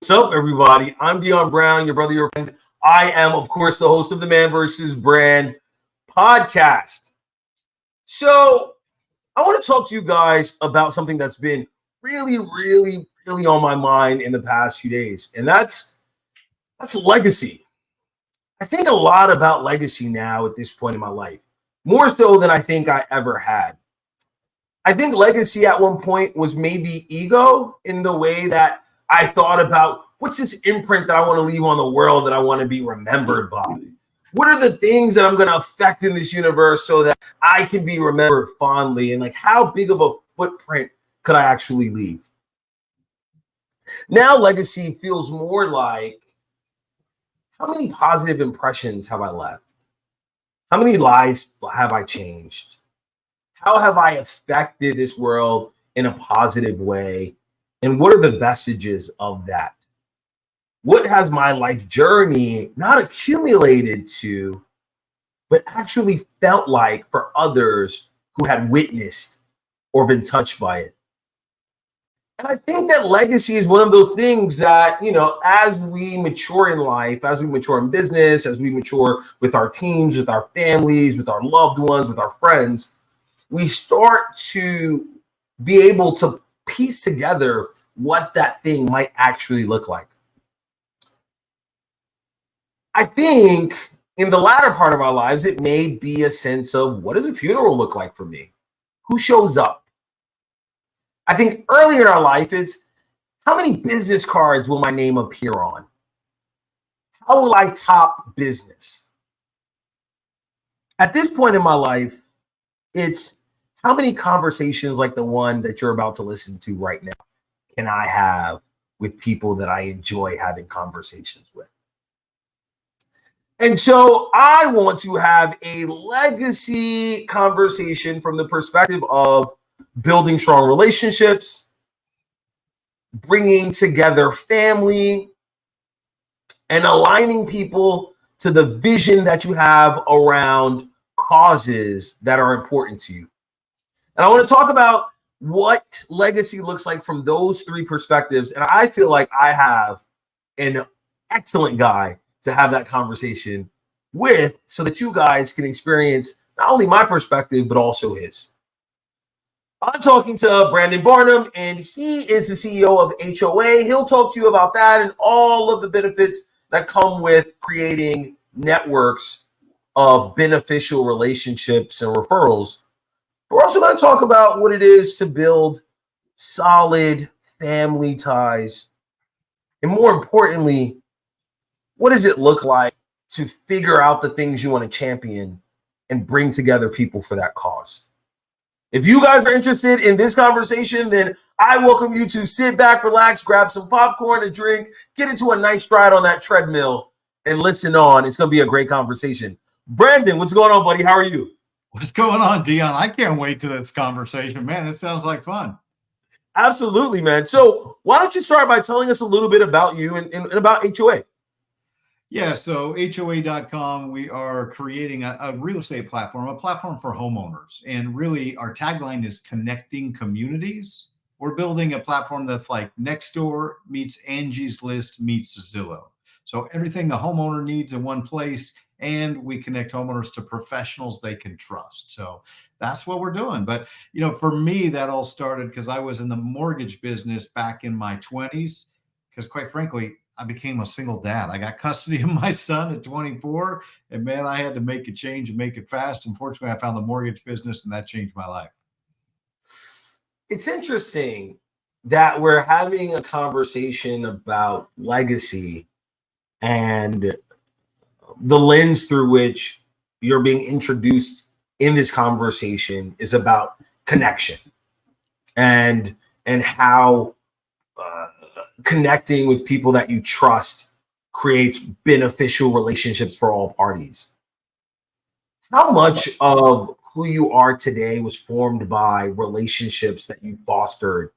What's up, everybody? I'm Dion Brown, your brother, your friend. I am, of course, the host of the Man versus Brand podcast. So I want to talk to you guys about something that's been really on my mind in the past few days, and that's legacy. I think a lot about legacy now at this point in my life, more so than I think I ever had. I think legacy at one point was maybe ego in the way that I thought about what's this imprint that I want to leave on the world that I want to be remembered by? What are the things that I'm going to affect in this universe so that I can be remembered fondly? And like, how big of a footprint could I actually leave? Now, legacy feels more like, how many positive impressions have I left? How many lives have I changed? How have I affected this world in a positive way? And what are the vestiges of that? What has my life journey not accumulated to, but actually felt like for others who had witnessed or been touched by it? And I think that legacy is one of those things that, as we mature in life, as we mature in business, as we mature with our teams, with our families, with our loved ones, with our friends, we start to be able to piece together what that thing might actually look like. I think in the latter part of our lives, it may be a sense of, what does a funeral look like for me? Who shows up? I think earlier in our life, it's how many business cards will my name appear on? How will I top business? At this point in my life, it's how many conversations like the one that you're about to listen to right now can I have with people that I enjoy having conversations with? And so I want to have a legacy conversation from the perspective of building strong relationships, bringing together family, and aligning people to the vision that you have around causes that are important to you. And I want to talk about what legacy looks like from those three perspectives. And I feel like I have an excellent guy to have that conversation with so that you guys can experience not only my perspective, but also his. I'm talking to Brandon Barnum, and he is the CEO of HOA. He'll talk to you about that and all of the benefits that come with creating networks of beneficial relationships and referrals. We're also going to talk about what it is to build solid family ties. And more importantly, what does it look like to figure out the things you want to champion and bring together people for that cause? If you guys are interested in this conversation, then I welcome you to sit back, relax, grab some popcorn, a drink, get into a nice stride on that treadmill, and listen on. It's going to be a great conversation. Brandon, what's going on, buddy? How are you? What's going on, Dion? I can't wait to this conversation, man. It sounds like fun. Absolutely, man. So why don't you start by telling us a little bit about you and about HOA? Yeah, so HOA.com, we are creating a real estate platform, a platform for homeowners. And really, our tagline is connecting communities. We're building a platform that's like Nextdoor meets Angie's List meets Zillow. So everything the homeowner needs in one place, and we connect homeowners to professionals they can trust. So that's what we're doing. But, for me, that all started because I was in the mortgage business back in my 20s, because quite frankly, I became a single dad. I got custody of my son at 24, and man, I had to make a change and make it fast. Unfortunately, I found the mortgage business, and that changed my life. It's interesting that we're having a conversation about legacy, and the lens through which you're being introduced in this conversation is about connection and how connecting with people that you trust creates beneficial relationships for all parties. How much of who you are today was formed by relationships that you fostered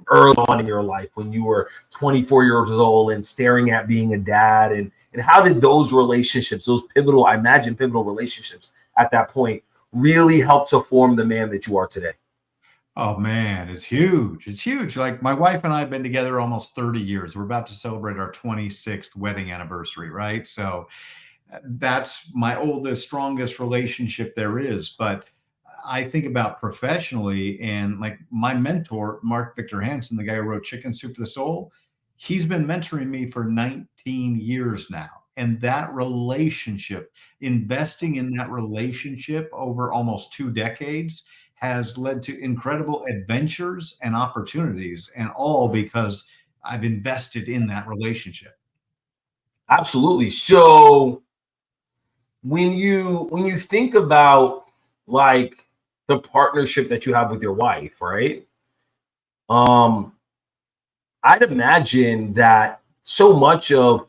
early on in your life when you were 24 years old and staring at being a dad? And how did those relationships, those pivotal relationships at that point really help to form the man that you are today? Oh man, it's huge. It's huge. Like my wife and I have been together almost 30 years. We're about to celebrate our 26th wedding anniversary, right? So that's my oldest, strongest relationship there is. But I think about professionally, and like my mentor, Mark Victor Hansen, the guy who wrote Chicken Soup for the Soul, he's been mentoring me for 19 years now. And that relationship, investing in that relationship over almost 2 decades, has led to incredible adventures and opportunities, and all because I've invested in that relationship. Absolutely. So when you think about like the partnership that you have with your wife, right? Um, I'd imagine that so much of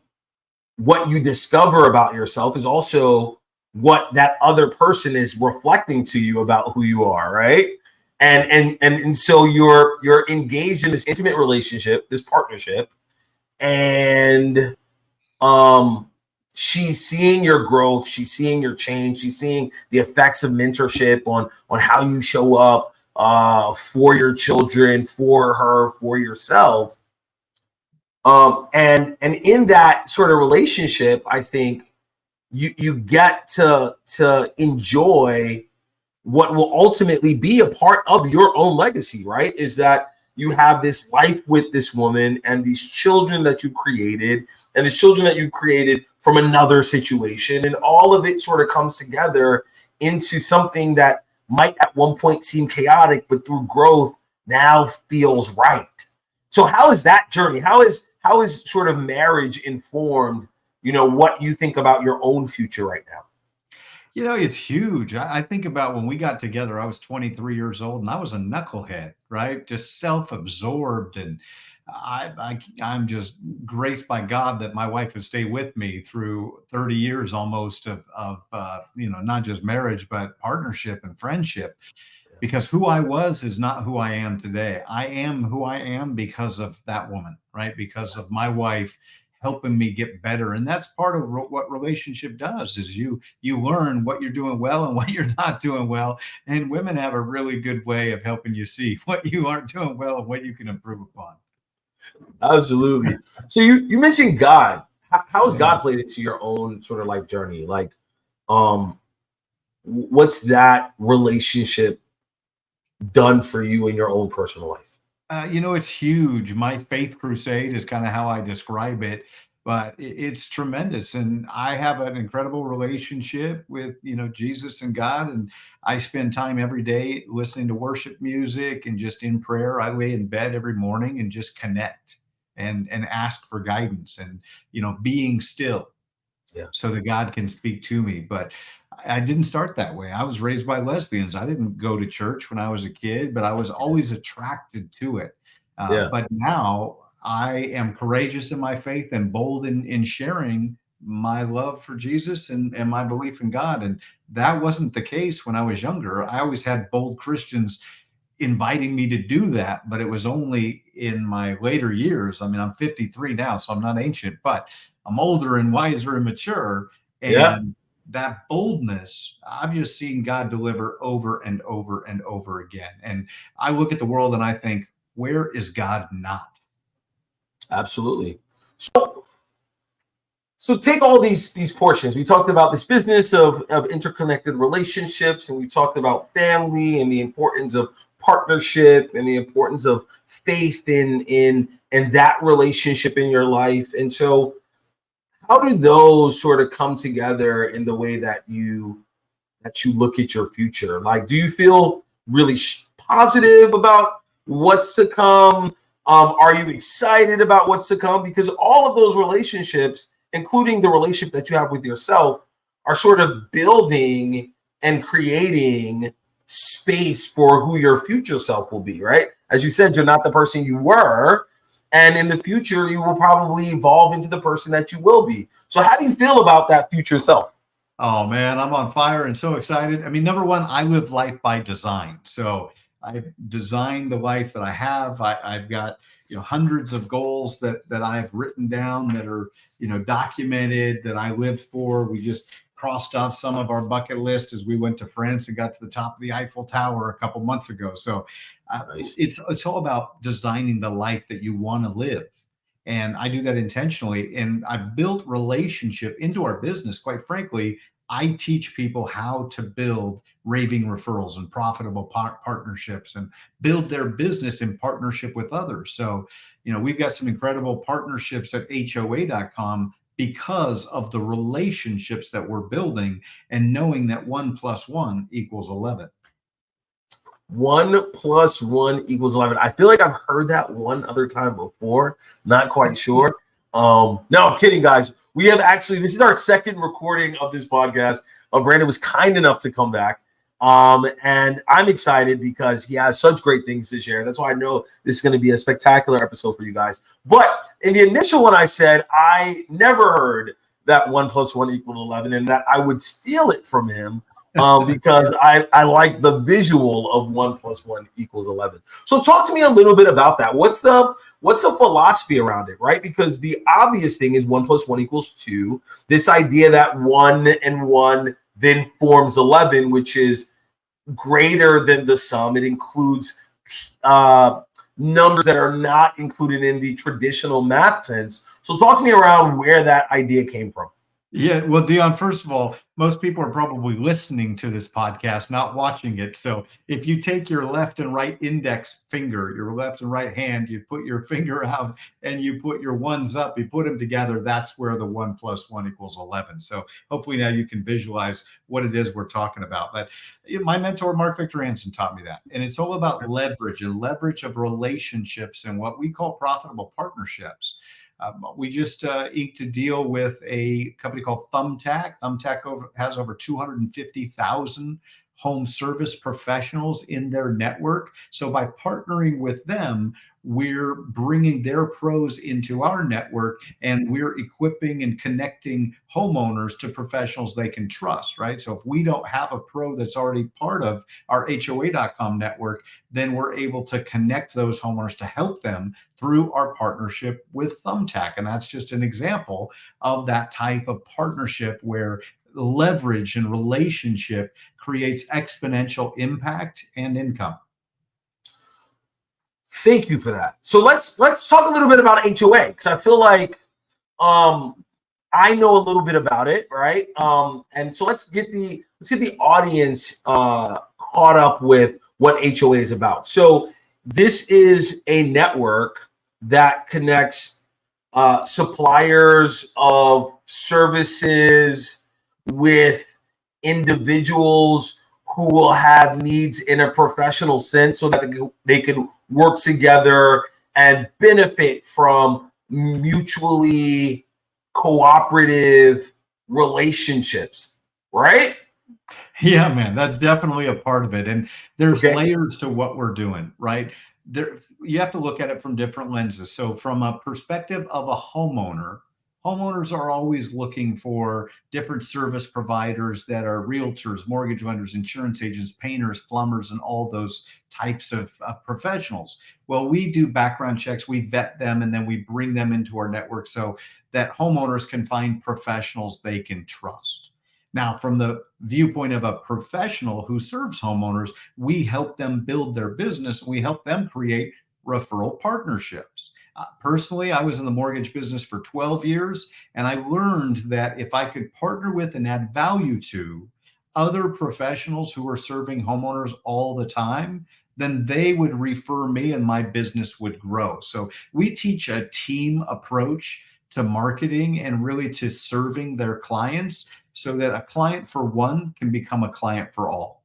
what you discover about yourself is also what that other person is reflecting to you about who you are, right? And so you're engaged in this intimate relationship, this partnership, and um she's seeing your growth, she's seeing your change, she's seeing the effects of mentorship on how you show up for your children, for her, for yourself. And in that sort of relationship, I think you get to enjoy what will ultimately be a part of your own legacy, right? Is that you have this life with this woman and these children that you've created, and these children that you've created from another situation, and all of it sort of comes together into something that might at one point seem chaotic, but through growth now feels right. So how is that journey? How is sort of marriage informed, what you think about your own future right now? It's huge. I think about when we got together, I was 23 years old and I was a knucklehead, right? Just self-absorbed. And I'm just graced by God that my wife would stay with me through 30 years almost of not just marriage, but partnership and friendship, because who I was is not who I am today. I am who I am because of that woman, right? Because of my wife helping me get better. And that's part of what relationship does, is you learn what you're doing well and what you're not doing well. And women have a really good way of helping you see what you aren't doing well and what you can improve upon. Absolutely. So you mentioned God. How has Yeah. God played into your own sort of life journey? Like, um, what's that relationship done for you in your own personal life? It's huge. My faith crusade is kind of how I describe it, but it's tremendous. And I have an incredible relationship with, Jesus and God. And I spend time every day listening to worship music and just in prayer. I lay in bed every morning and just connect and ask for guidance and, being still Yeah. so that God can speak to me. But I didn't start that way. I was raised by lesbians. I didn't go to church when I was a kid, but I was always attracted to it. Yeah. But now I am courageous in my faith and bold in sharing my love for Jesus and my belief in God. And that wasn't the case when I was younger. I always had bold Christians inviting me to do that, but it was only in my later years. I mean, I'm 53 now, so I'm not ancient, but I'm older and wiser and mature. Yeah. And that boldness, I've just seen God deliver over and over and over again. And I look at the world and I think, where is God not? Absolutely. So take all these portions. We talked about this business of interconnected relationships, and we talked about family and the importance of partnership and the importance of faith in that relationship in your life. And so how do those sort of come together in the way that you look at your future? Like, do you feel really positive about what's to come? Are you excited about what's to come? Because all of those relationships, including the relationship that you have with yourself, are sort of building and creating space for who your future self will be, right? As you said, you're not the person you were. And in the future, you will probably evolve into the person that you will be. So how do you feel about that future self? Oh man, I'm on fire and so excited. I mean, number one, I live life by design. So I've designed the life that I have. I've got, hundreds of goals that I've written down that are, documented, that I live for. We just crossed off some of our bucket list as we went to France and got to the top of the Eiffel Tower a couple months ago. So Nice. it's all about designing the life that you want to live. And I do that intentionally. And I built relationship into our business. Quite frankly, I teach people how to build raving referrals and profitable partnerships and build their business in partnership with others. So, we've got some incredible partnerships at HOA.com because of the relationships that we're building and knowing that 1 + 1 = 11. 1 + 1 = 11. I feel like I've heard that one other time before. Not quite sure. No, I'm kidding, guys. We have this is our second recording of this podcast. Brandon was kind enough to come back. And I'm excited because he has such great things to share. That's why I know this is going to be a spectacular episode for you guys. But in the initial one, I said I never heard that 1 + 1 = 11 and that I would steal it from him. Because I like the visual of 1 + 1 = 11. So talk to me a little bit about that. What's the philosophy around it, right? Because the obvious thing is 1 + 1 = 2. This idea that 1 and 1 then forms 11, which is greater than the sum. It includes numbers that are not included in the traditional math sense. So talk to me around where that idea came from. Yeah, well, Dion, first of all, most people are probably listening to this podcast, not watching it. So if you take your left and right index finger, your left and right hand, you put your finger out and you put your ones up, you put them together, that's where the 1 + 1 = 11. So hopefully now you can visualize what it is we're talking about. But my mentor, Mark Victor Hansen, taught me that. And it's all about leverage and leverage of relationships and what we call profitable partnerships. We just inked a deal with a company called Thumbtack. Thumbtack has over 250,000 home service professionals in their network. So by partnering with them, we're bringing their pros into our network and we're equipping and connecting homeowners to professionals they can trust, right? So if we don't have a pro that's already part of our HOA.com network, then we're able to connect those homeowners to help them through our partnership with Thumbtack. And that's just an example of that type of partnership where leverage and relationship creates exponential impact and income. Thank you for that. So let's talk a little bit about HOA because I feel like I know a little bit about it, right? And so let's get the audience caught up with what HOA is about. So this is a network that connects suppliers of services with individuals who will have needs in a professional sense so that they can work together and benefit from mutually cooperative relationships, right? Yeah, man, that's definitely a part of it. And there's layers to what we're doing, right? You have to look at it from different lenses. So from a perspective of a homeowner, homeowners are always looking for different service providers that are realtors, mortgage lenders, insurance agents, painters, plumbers, and all those types of professionals. Well, we do background checks, we vet them, and then we bring them into our network so that homeowners can find professionals they can trust. Now, from the viewpoint of a professional who serves homeowners, we help them build their business and we help them create referral partnerships. Personally, I was in the mortgage business for 12 years, and I learned that if I could partner with and add value to other professionals who are serving homeowners all the time, then they would refer me and my business would grow. So we teach a team approach to marketing and really to serving their clients so that a client for one can become a client for all.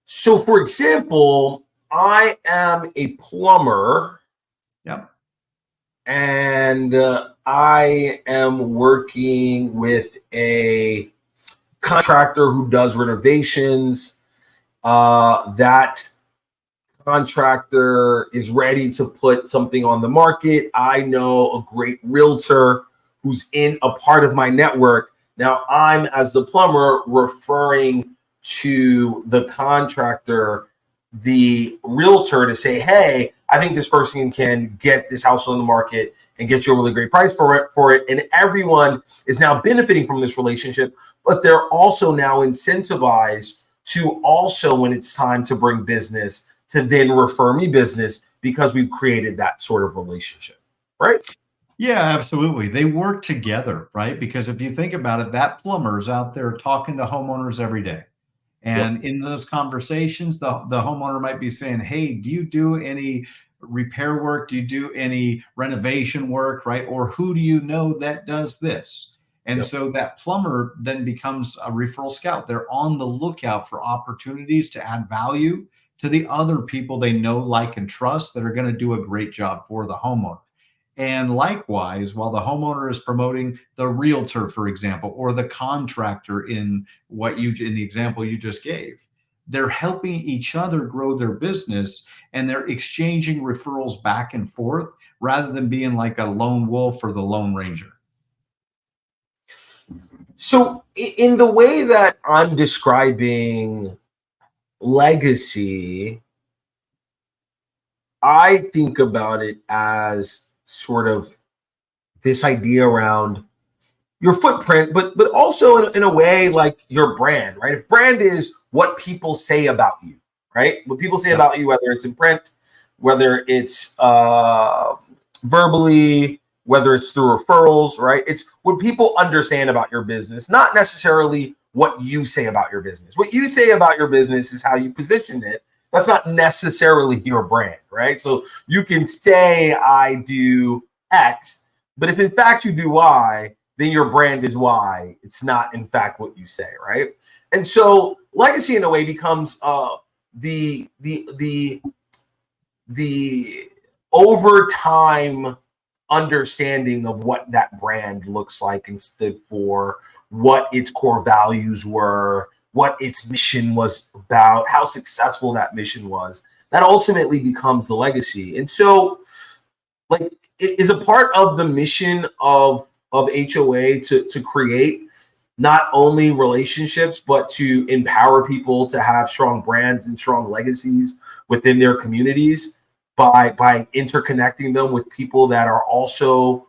So, for example, I am a plumber. Yep. And I am working with a contractor who does renovations. That contractor is ready to put something on the market. I know a great realtor who's in a part of my network. Now I'm, as the plumber, referring to the contractor, the realtor, to say, hey, I think this person can get this house on the market and get you a really great price for it. And everyone is now benefiting from this relationship, but they're also now incentivized to also, when it's time to bring business, to then refer me business because we've created that sort of relationship, right? Yeah, absolutely. They work together, right? Because if you think about it, that plumber's out there talking to homeowners every day. Yep. And in those conversations, the homeowner might be saying, hey, do you do any repair work? Do you do any renovation work, right? Or who do you know that does this? And Yep. so that plumber then becomes a referral scout. They're on the lookout for opportunities to add value to the other people they know, like, and trust that are going to do a great job for the homeowner. And likewise, while the homeowner is promoting the realtor, for example, or the contractor in the example you just gave, they're helping each other grow their business, and they're exchanging referrals back and forth rather than being like a lone wolf or the lone ranger. So in the way that I'm describing legacy, I think about it as sort of this idea around your footprint, but also in a way like your brand, right? If brand is what people say about you, right? What people say Yeah. about you, whether it's in print, whether it's verbally, whether it's through referrals, right? It's what people understand about your business, not necessarily what you say about your business. What you say about your business is how you position it. That's not necessarily your brand, right? So you can say I do X, but if in fact you do Y, then your brand is Y. It's not in fact what you say, right? And so legacy in a way becomes the over time understanding of what that brand looks like and stood for, what its core values were, what its mission was about, how successful that mission was. That ultimately becomes the legacy. And so, like, it is a part of the mission of HOA to create not only relationships, but to empower people to have strong brands and strong legacies within their communities by interconnecting them with people that are also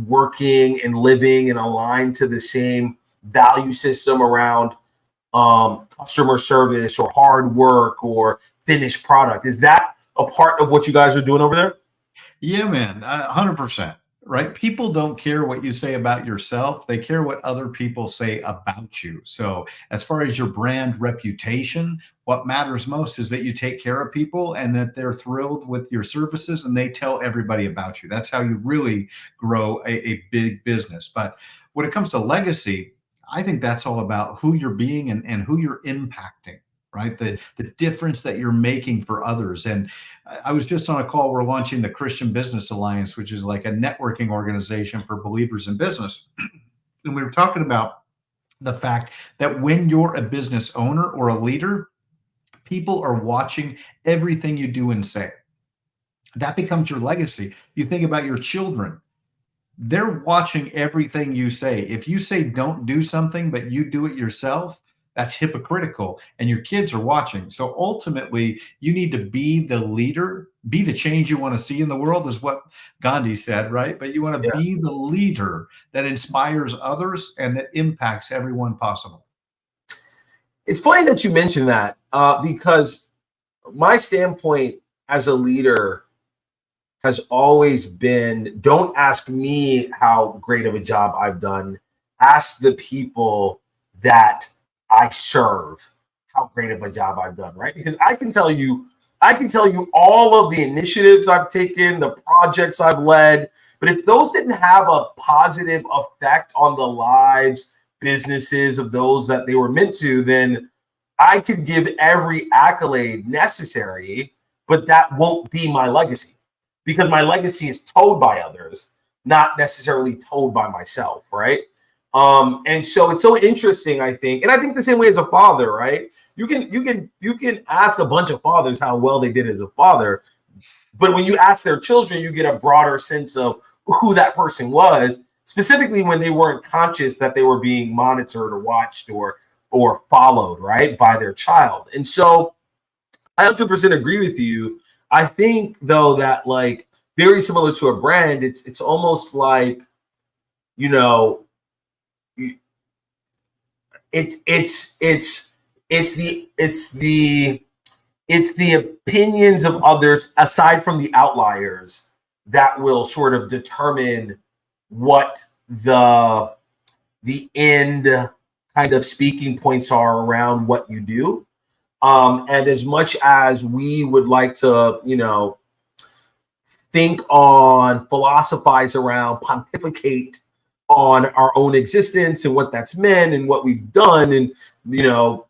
working and living and aligned to the same value system around customer service or hard work or finished product. Is that a part of what you guys are doing over there? Yeah, man, 100%. Right? People don't care what you say about yourself. They care what other people say about you. So, as far as your brand reputation, what matters most is that you take care of people and that they're thrilled with your services and they tell everybody about you. That's how you really grow a big business. But when it comes to legacy, I think that's all about who you're being and who you're impacting, right? The difference that you're making for others. And I was just on a call. We're launching the Christian Business Alliance, which is like a networking organization for believers in business. And we were talking about the fact that when you're a business owner or a leader, people are watching everything you do and say. That becomes your legacy. You think about your children. They're watching everything you say. If you say don't do something, but you do it yourself, that's hypocritical. And your kids are watching. So ultimately, you need to be the leader, be the change you want to see in the world, is what Gandhi said, right? But you want to Yeah. be the leader that inspires others and that impacts everyone possible. It's funny that you mentioned that because my standpoint as a leader has always been, don't ask me how great of a job I've done. Ask the people that I serve how great of a job I've done, right? Because I can tell you all of the initiatives I've taken, the projects I've led, but if those didn't have a positive effect on the lives, businesses of those that they were meant to, then I could give every accolade necessary, but that won't be my legacy because my legacy is told by others, not necessarily told by myself, right? And so it's so interesting, I think, and I think the same way as a father, right? You can ask a bunch of fathers how well they did as a father, but when you ask their children, you get a broader sense of who that person was, specifically when they weren't conscious that they were being monitored or watched or followed, right, by their child. And so I 100% agree with you. I think though that like very similar to a brand, it's almost like, you know, it's it's it's it's the it's the it's the opinions of others aside from the outliers that will sort of determine what the end kind of speaking points are around what you do. And as much as we would like to, you know, think on, philosophize around, pontificate on our own existence and what that's meant and what we've done and, you know,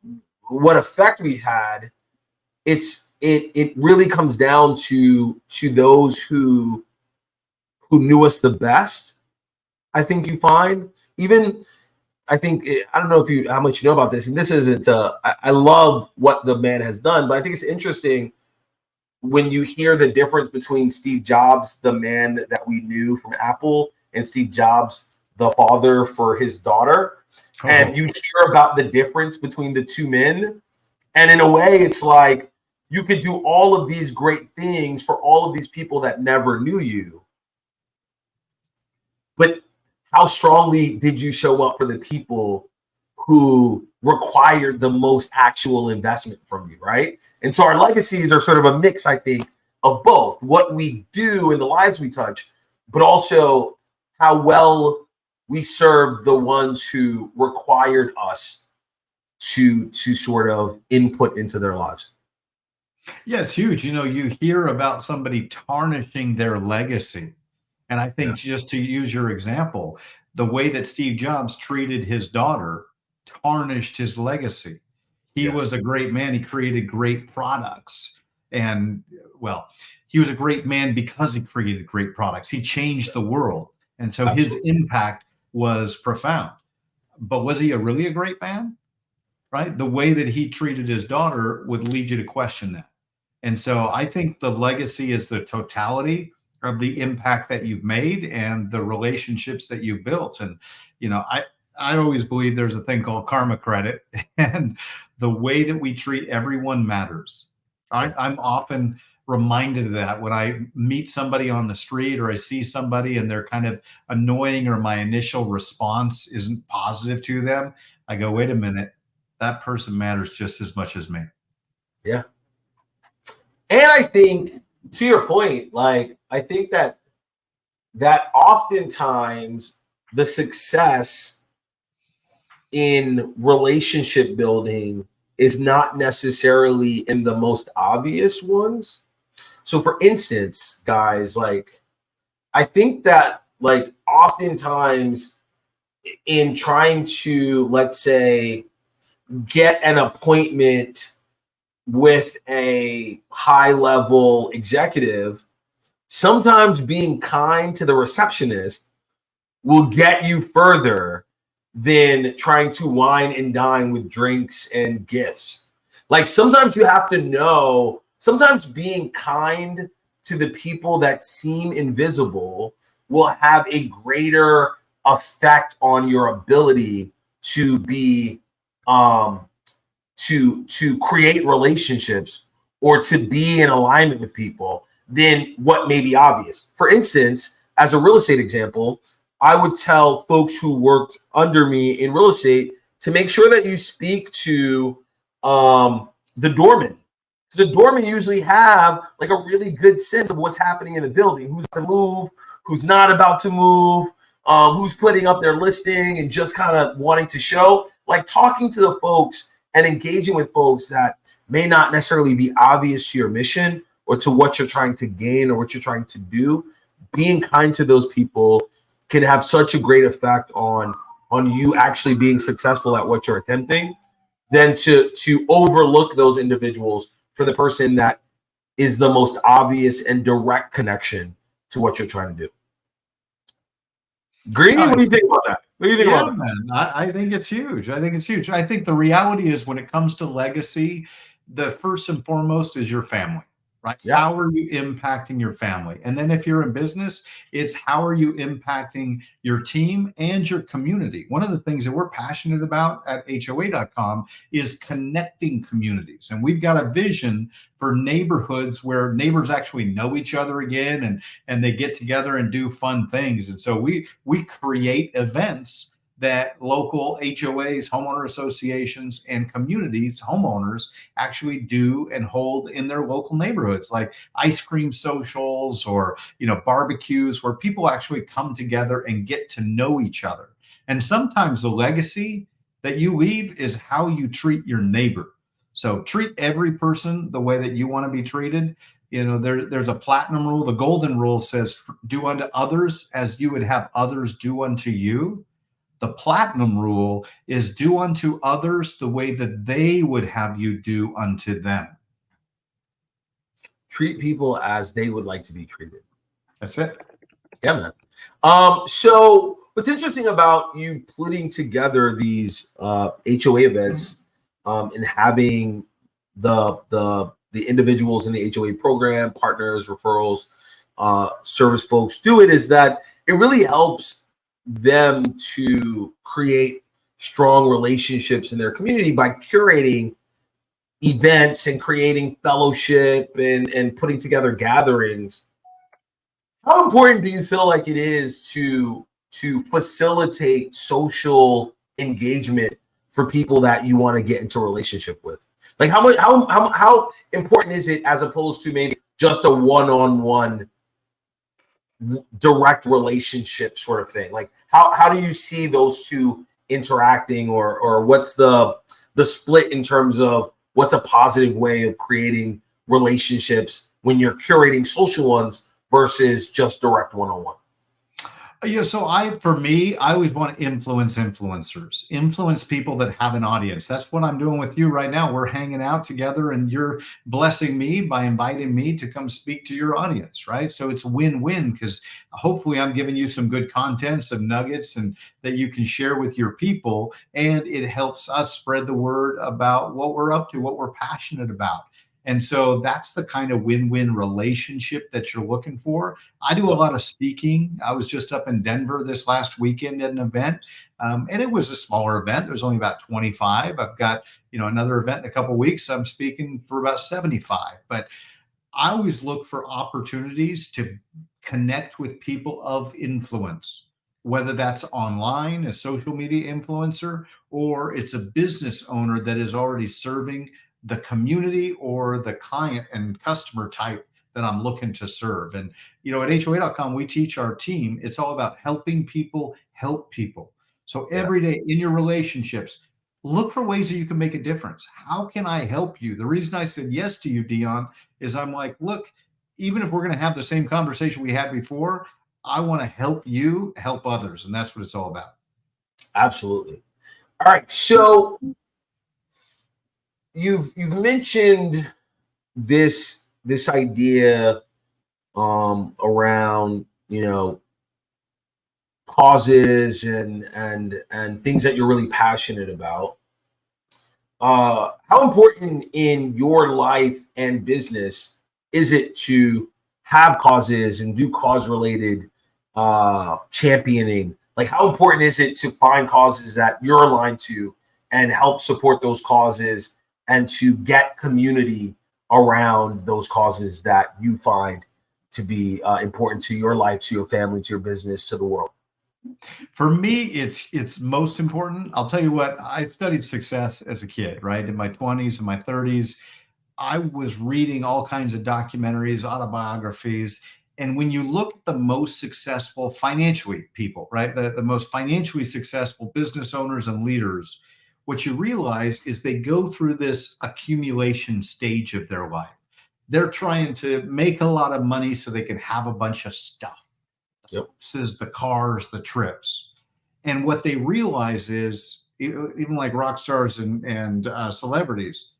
what effect we had, it really comes down to those who knew us the best. I think you find even I think I don't know if you how much you know about this, and this isn't. I love what the man has done, but I think it's interesting when you hear the difference between Steve Jobs, the man that we knew from Apple, and Steve Jobs, the father for his daughter, and you hear about the difference between the two men, and in a way, it's like you could do all of these great things for all of these people that never knew you, but how strongly did you show up for the people who required the most actual investment from you, right? And so our legacies are sort of a mix, I think, of both what we do and the lives we touch, but also how well we serve the ones who required us to sort of input into their lives. Yeah, it's huge. You know, you hear about somebody tarnishing their legacy. And I think just to use your example, the way that Steve Jobs treated his daughter tarnished his legacy. He was a great man. He created great products. And well, he was a great man because he created great products. He changed the world. And so his impact was profound. But was he really a great man? Right? The way that he treated his daughter would lead you to question that. And so I think the legacy is the totality of the impact that you've made and the relationships that you've built. And, you know, I always believe there's a thing called karma credit, and the way that we treat everyone matters. I'm often reminded of that when I meet somebody on the street or I see somebody and they're kind of annoying or my initial response isn't positive to them. I go, wait a minute, that person matters just as much as me. Yeah. And I think to your point, like I think that oftentimes the success in relationship building is not necessarily in the most obvious ones. So for instance, guys, like I think that like oftentimes in trying to, let's say, get an appointment with a high level executive, sometimes being kind to the receptionist will get you further than trying to wine and dine with drinks and gifts. Like sometimes you have to know, sometimes being kind to the people that seem invisible will have a greater effect on your ability to be to create relationships or to be in alignment with people than what may be obvious. For instance, as a real estate example, I would tell folks who worked under me in real estate to make sure that you speak to the doorman. So the doormen usually have like a really good sense of what's happening in the building, who's to move, who's not about to move, who's putting up their listing and just kind of wanting to show, like talking to the folks and engaging with folks that may not necessarily be obvious to your mission or to what you're trying to gain or what you're trying to do. Being kind to those people can have such a great effect on you actually being successful at what you're attempting than to overlook those individuals for the person that is the most obvious and direct connection to what you're trying to do. Greeny, what do you think about that? What do you think about that? Man, I think it's huge. I think it's huge. I think the reality is when it comes to legacy, the first and foremost is your family, right? Yeah. How are you impacting your family? And then if you're in business, it's how are you impacting your team and your community? One of the things that we're passionate about at HOA.com is connecting communities. And we've got a vision for neighborhoods where neighbors actually know each other again, and they get together and do fun things. And so we create events that local HOAs, homeowner associations, and communities, homeowners, actually do and hold in their local neighborhoods, like ice cream socials or barbecues, where people actually come together and get to know each other. And sometimes the legacy that you leave is how you treat your neighbor. So treat every person the way that you want to be treated. There's a platinum rule. The golden rule says, do unto others as you would have others do unto you. The platinum rule is do unto others the way that they would have you do unto them. Treat people as they would like to be treated. That's it. Yeah, man. So what's interesting about you putting together these HOA events and having the individuals in the HOA program, partners, referrals, service folks do it is that it really helps them to create strong relationships in their community by curating events and creating fellowship and putting together gatherings. How important do you feel like it is to facilitate social engagement for people that you want to get into a relationship with? Like how important is it as opposed to maybe just a one-on-one direct relationship sort of thing? Like how do you see those two interacting, or what's the split in terms of what's a positive way of creating relationships when you're curating social ones versus just direct one-on-one? So for me, I always want to influence people that have an audience. That's what I'm doing with you right now. We're hanging out together and you're blessing me by inviting me to come speak to your audience, right? So it's win-win, because hopefully I'm giving you some good content, some nuggets, and that you can share with your people. And it helps us spread the word about what we're up to, what we're passionate about. And so that's the kind of win-win relationship that you're looking for. I do a lot of speaking. I was just up in Denver this last weekend at an event, and it was a smaller event. There's only about 25. I've got another event in a couple of weeks. I'm speaking for about 75. But I always look for opportunities to connect with people of influence, whether that's online, a social media influencer, or it's a business owner that is already serving the community or the client and customer type that I'm looking to serve. And, at HOA.com, we teach our team, it's all about helping people help people. So every day in your relationships, look for ways that you can make a difference. How can I help you? The reason I said yes to you, Dion, is I'm like, look, even if we're going to have the same conversation we had before, I want to help you help others. And that's what it's all about. Absolutely. All right. So you've mentioned this idea around causes and things that you're really passionate about. How important in your life and business is it to have causes and do cause related championing? Like how important is it to find causes that you're aligned to and help support those causes and to get community around those causes that you find to be important to your life, to your family, to your business, to the world? For me, it's most important. I'll tell you what, I studied success as a kid, right? In my 20s and my 30s, I was reading all kinds of documentaries, autobiographies. And when you look at the most successful financially people, right? The most financially successful business owners and leaders, what you realize is they go through this accumulation stage of their life. They're trying to make a lot of money so they can have a bunch of stuff. Yep. Says the cars, the trips. And what they realize is, even like rock stars and celebrities,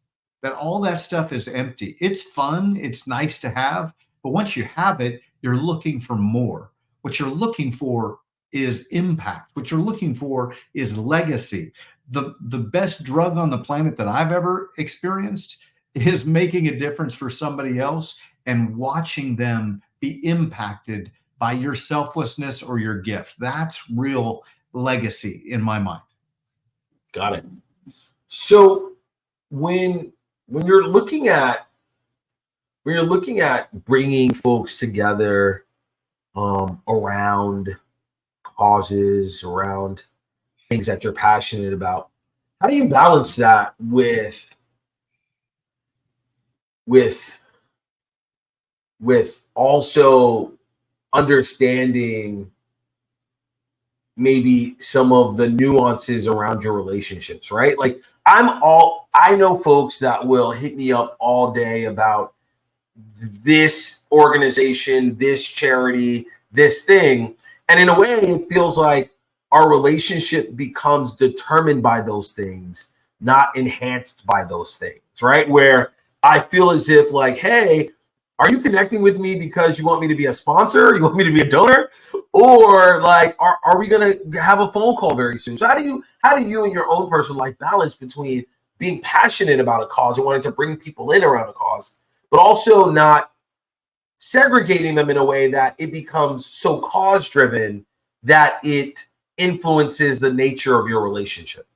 that all that stuff is empty. It's fun, it's nice to have, but once you have it, you're looking for more. What you're looking for is impact. What you're looking for is legacy. The best drug on the planet that I've ever experienced is making a difference for somebody else and watching them be impacted by your selflessness or your gift. That's real legacy in my mind. Got it. So when you're looking at bringing folks together around causes, around things that you're passionate about, how do you balance that with also understanding maybe some of the nuances around your relationships, right? Like I know folks that will hit me up all day about this organization, this charity, this thing. And in a way, it feels like our relationship becomes determined by those things, not enhanced by those things, right? Where I feel as if like, hey, are you connecting with me because you want me to be a sponsor? You want me to be a donor? Or like, are we going to have a phone call very soon? So how do you in your own personal life balance between being passionate about a cause and wanting to bring people in around a cause, but also not segregating them in a way that it becomes so cause driven that it influences the nature of your relationship?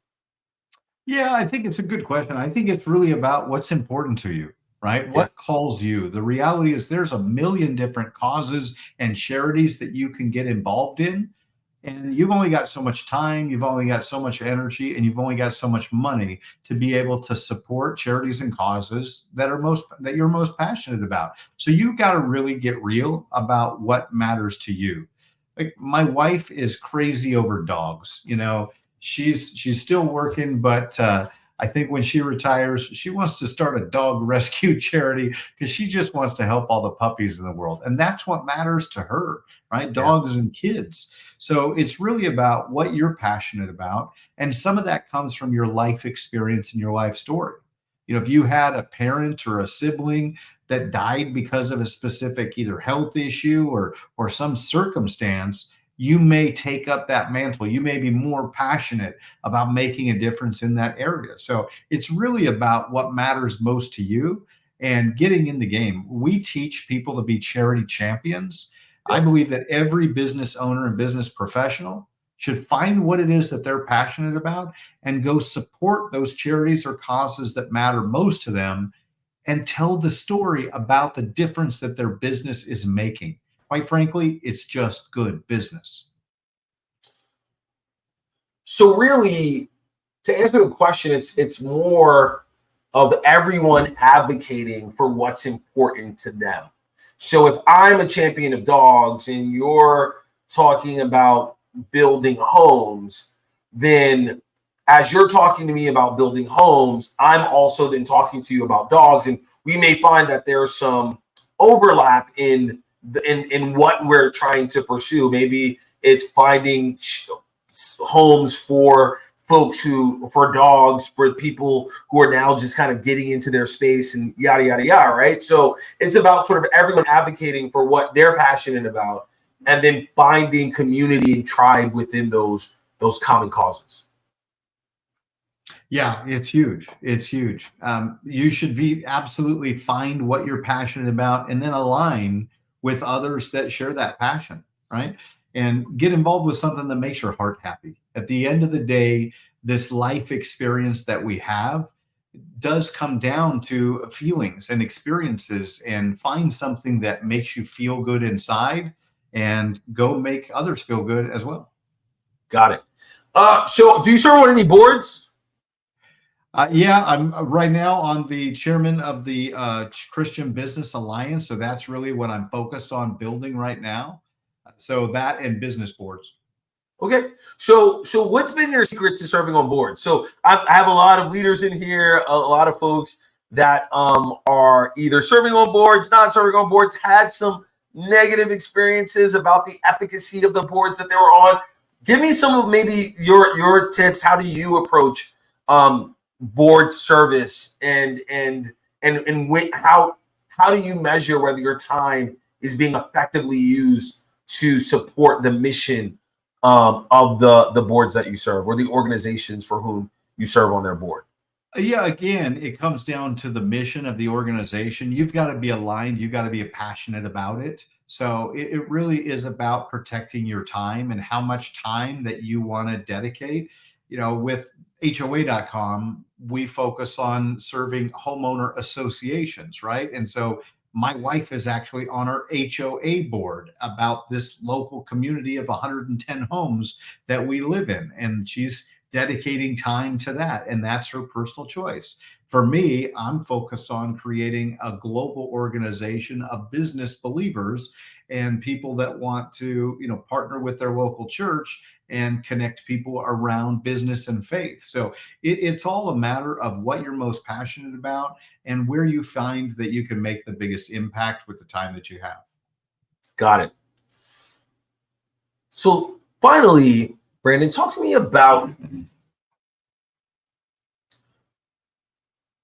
Yeah, I think it's a good question. I think it's really about what's important to you, right? Yeah. What calls you? The reality is there's a million different causes and charities that you can get involved in. And you've only got so much time, you've only got so much energy, and you've only got so much money to be able to support charities and causes that you're most passionate about. So you've got to really get real about what matters to you. Like my wife is crazy over dogs. She's still working, but I think when she retires, she wants to start a dog rescue charity because she just wants to help all the puppies in the world. And that's what matters to her, right? Dogs and kids. So it's really about what you're passionate about. And some of that comes from your life experience and your life story. If you had a parent or a sibling that died because of a specific either health issue or some circumstance, you may take up that mantle. You may be more passionate about making a difference in that area. So it's really about what matters most to you and getting in the game. We teach people to be charity champions. I believe that every business owner and business professional should find what it is that they're passionate about and go support those charities or causes that matter most to them and tell the story about the difference that their business is making. Quite frankly, it's just good business. So really, to answer the question, it's more of everyone advocating for what's important to them. So if I'm a champion of dogs and you're talking about building homes, then as you're talking to me about building homes, I'm also then talking to you about dogs. And we may find that there's some overlap in what we're trying to pursue. Maybe it's finding homes for folks for dogs, for people who are now just kind of getting into their space and yada, yada, yada, right? So it's about sort of everyone advocating for what they're passionate about and then finding community and tribe within those common causes. Yeah, it's huge. It's huge. You should absolutely find what you're passionate about and then align with others that share that passion, right? And get involved with something that makes your heart happy. At the end of the day, this life experience that we have does come down to feelings and experiences, and find something that makes you feel good inside and go make others feel good as well. Got it. So do you serve on any boards? Yeah, I'm right now on the chairman of the Christian Business Alliance. So that's really what I'm focused on building right now. So that and business boards. Okay. So what's been your secret to serving on board? So I have a lot of leaders in here, a lot of folks that are either serving on boards, not serving on boards, had some negative experiences about the efficacy of the boards that they were on. Give me some of maybe your tips. How do you approach board service and how do you measure whether your time is being effectively used to support the mission of the boards that you serve or the organizations for whom you serve on their board? Yeah, again, it comes down to the mission of the organization. You've got to be aligned, you've got to be passionate about it. So it really is about protecting your time and how much time that you want to dedicate. With HOA.com, we focus on serving homeowner associations, right? And so my wife is actually on our HOA board about this local community of 110 homes that we live in. And she's dedicating time to that. And that's her personal choice. For me, I'm focused on creating a global organization of business believers and people that want to, partner with their local church and connect people around business and faith. So it's all a matter of what you're most passionate about and where you find that you can make the biggest impact with the time that you have. Got it. So finally, Brandon, talk to me about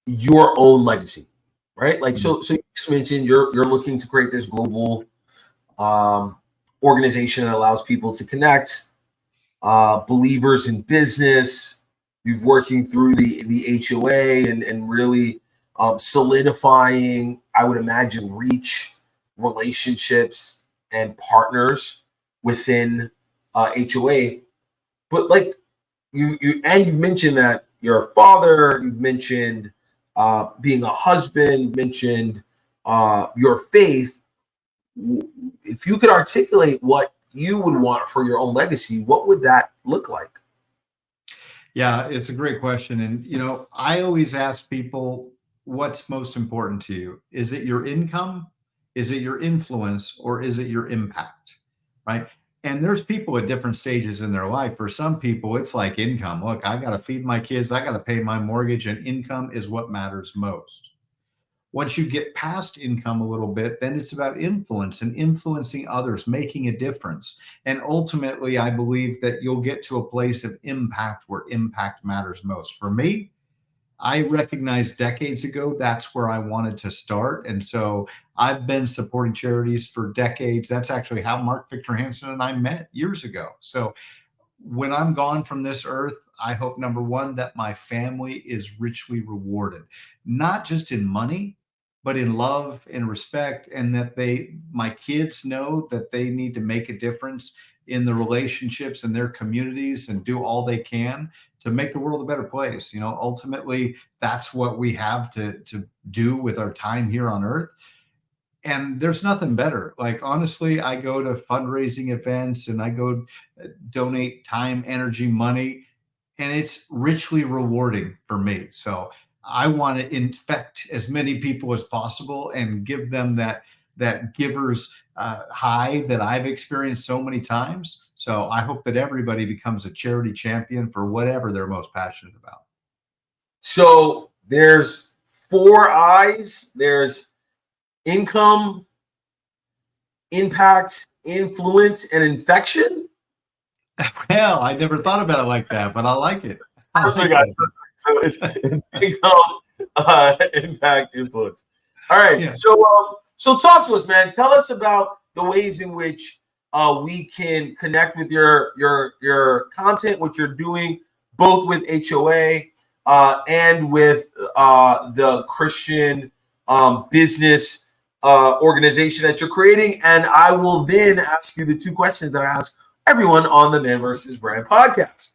your own legacy, right? Like, so you just mentioned you're looking to create this global organization that allows people to connect, believers in business. You've working through the HOA and really solidifying, I would imagine, reach, relationships, and partners within HOA. But like you mentioned that you're a father. You've mentioned being a husband. Mentioned your faith. If you could articulate what you would want for your own legacy, what would that look like? Yeah, it's a great question. And, I always ask people, what's most important to you? Is it your income? Is it your influence? Or is it your impact? Right. And there's people at different stages in their life. For some people, it's like income. Look, I got to feed my kids. I got to pay my mortgage, and income is what matters most. Once you get past income a little bit, then it's about influence and influencing others, making a difference. And ultimately, I believe that you'll get to a place of impact where impact matters most. For me, I recognized decades ago that's where I wanted to start. And so I've been supporting charities for decades. That's actually how Mark Victor Hansen and I met years ago. So when I'm gone from this earth, I hope, number one, that my family is richly rewarded, not just in money, but in love and respect, and that my kids know that they need to make a difference in the relationships in their communities and do all they can to make the world a better place. Ultimately, that's what we have to do with our time here on earth. And there's nothing better. Like, honestly, I go to fundraising events and I go donate time, energy, money, and it's richly rewarding for me. So I want to infect as many people as possible and give them that giver's high that I've experienced so many times. So I hope that everybody becomes a charity champion for whatever they're most passionate about. So there's 4 I's. There's income, impact, influence, and infection. Well, I never thought about it like that, but I like it. So it's income, impact, influence. All right. Yeah. So talk to us, man. Tell us about the ways in which we can connect with your content, what you're doing, both with HOA and with the Christian business organization that you're creating. And I will then ask you the 2 questions that I ask everyone on the Man vs. Brand podcast.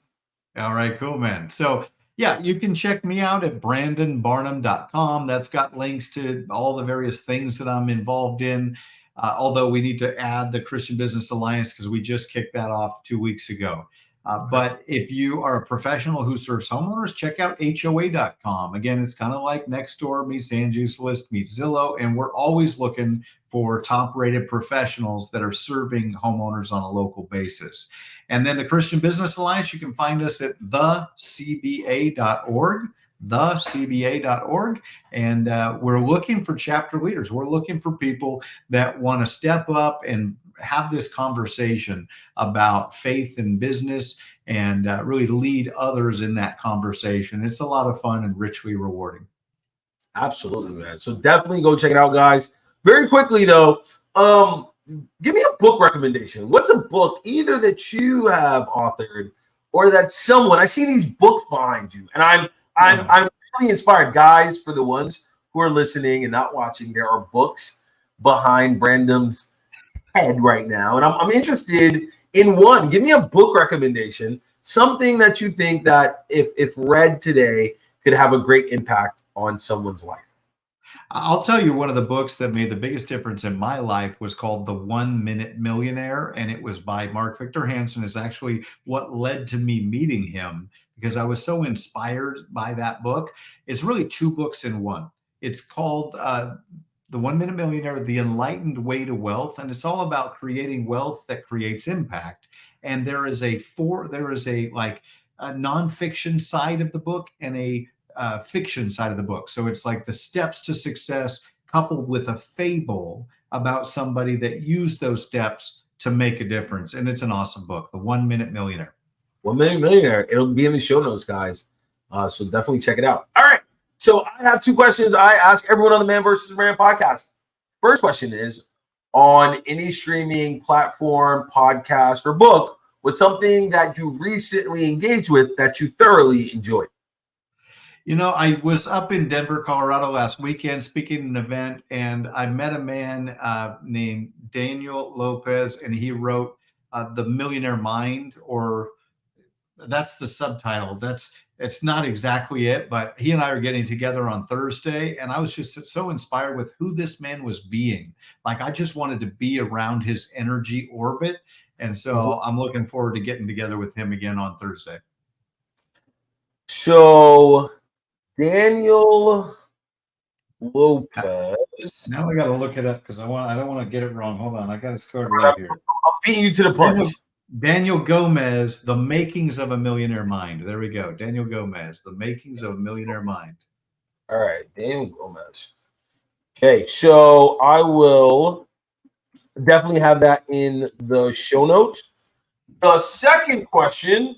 All right, cool, man. So yeah, you can check me out at brandonbarnum.com. That's got links to all the various things that I'm involved in. Although we need to add the Christian Business Alliance because we just kicked that off 2 weeks ago. But if you are a professional who serves homeowners, check out HOA.com. Again, it's kind of like Nextdoor meets Angie's List meets Zillow, and we're always looking for top-rated professionals that are serving homeowners on a local basis. And then the Christian Business Alliance, you can find us at thecba.org. thecba.org. And we're looking for chapter leaders. We're looking for people that want to step up and have this conversation about faith and business and really lead others in that conversation. It's a lot of fun and richly rewarding. Absolutely, man. So definitely go check it out, guys. Very quickly, though, give me a book recommendation. What's a book either that you have authored or that someone, I see these books behind you, and I'm really inspired. Guys, for the ones who are listening and not watching, there are books behind Brandon's head right now. And I'm interested in one. Give me a book recommendation, something that you think that if read today could have a great impact on someone's life. I'll tell you, one of the books that made the biggest difference in my life was called The 1 Minute Millionaire, and it was by Mark Victor Hansen. Is actually what led to me meeting him, because I was so inspired by that book. It's really two books in one. It's called The 1 Minute Millionaire, The Enlightened Way to Wealth, and it's all about creating wealth that creates impact. And there is a nonfiction side of the book and a fiction side of the book. So it's like the steps to success coupled with a fable about somebody that used those steps to make a difference. And it's an awesome book, The 1 Minute Millionaire. 1 Minute Millionaire. It'll be in the show notes, guys. So definitely check it out. All right. So I have two questions I ask everyone on the Man vs. Brand podcast. First question is, on any streaming platform, podcast, or book, what's something that you've recently engaged with that you thoroughly enjoyed? You know, I was up in Denver, Colorado last weekend speaking at an event, and I met a man named Daniel Lopez, and he wrote The Millionaire Mind, or that's the subtitle. It's not exactly it, but he and I are getting together on Thursday, and I was just so inspired with who this man was being. Like, I just wanted to be around his energy orbit, and so I'm looking forward to getting together with him again on Thursday. So Daniel Lopez. Now I got to look it up because I don't want to get it wrong. Hold on, I got his card right here. I'm beating you to the punch. Daniel Gomez, The Makings of a Millionaire Mind. There we go. Daniel Gomez, The Makings of a Millionaire Mind. All right, Daniel Gomez. Okay, so I will definitely have that in the show notes. The second question,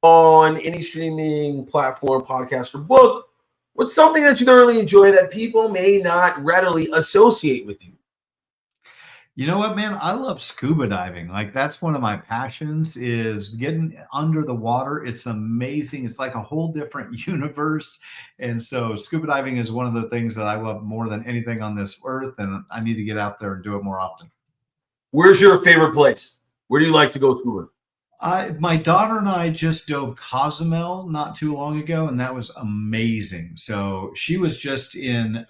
on any streaming platform, podcast, or book, what's something that you thoroughly enjoy that people may not readily associate with you? You know what, man? I love scuba diving. Like, that's one of my passions, is getting under the water. It's amazing. It's like a whole different universe. And so scuba diving is one of the things that I love more than anything on this earth. And I need to get out there and do it more often. Where's your favorite place? Where do you like to go scuba? My daughter and I just dove Cozumel not too long ago, and that was amazing. So she was just in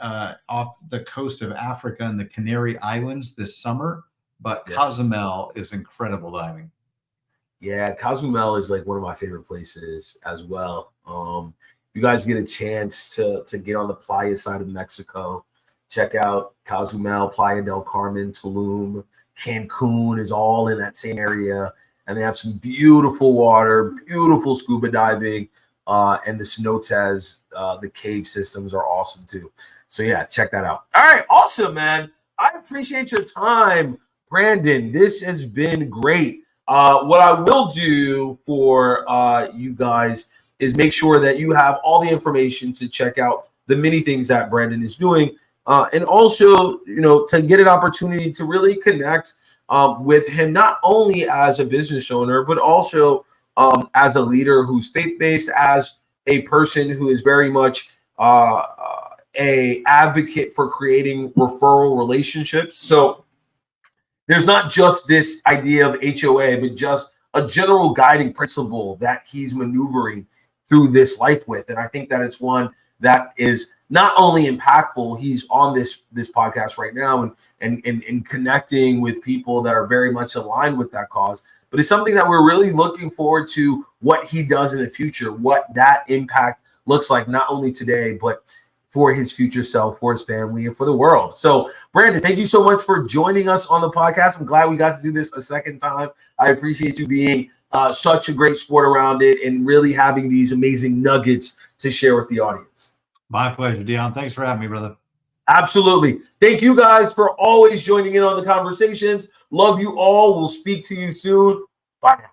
off the coast of Africa and the Canary Islands this summer, but yeah. Cozumel is incredible diving. Yeah, Cozumel is like one of my favorite places as well. If you guys get a chance to get on the playa side of Mexico, check out Cozumel, Playa del Carmen, Tulum, Cancun is all in that same area. And they have some beautiful water, beautiful scuba diving, and the cenotes, the cave systems are awesome too. So yeah, check that out. All right, awesome, man. I appreciate your time, Brandon. This has been great. What I will do for you guys is make sure that you have all the information to check out the many things that Brandon is doing, and also, to get an opportunity to really connect with him, not only as a business owner, but also as a leader who's faith-based, as a person who is very much a advocate for creating referral relationships. So there's not just this idea of HOA, but just a general guiding principle that he's maneuvering through this life with. And I think that it's one that is not only impactful, he's on this podcast right now and connecting with people that are very much aligned with that cause, but it's something that we're really looking forward to what he does in the future, what that impact looks like, not only today, but for his future self, for his family, and for the world. So, Brandon, thank you so much for joining us on the podcast. I'm glad we got to do this a second time. I appreciate you being such a great sport around it and really having these amazing nuggets to share with the audience. My pleasure, Dion. Thanks for having me, brother. Absolutely. Thank you guys for always joining in on the conversations. Love you all. We'll speak to you soon. Bye now.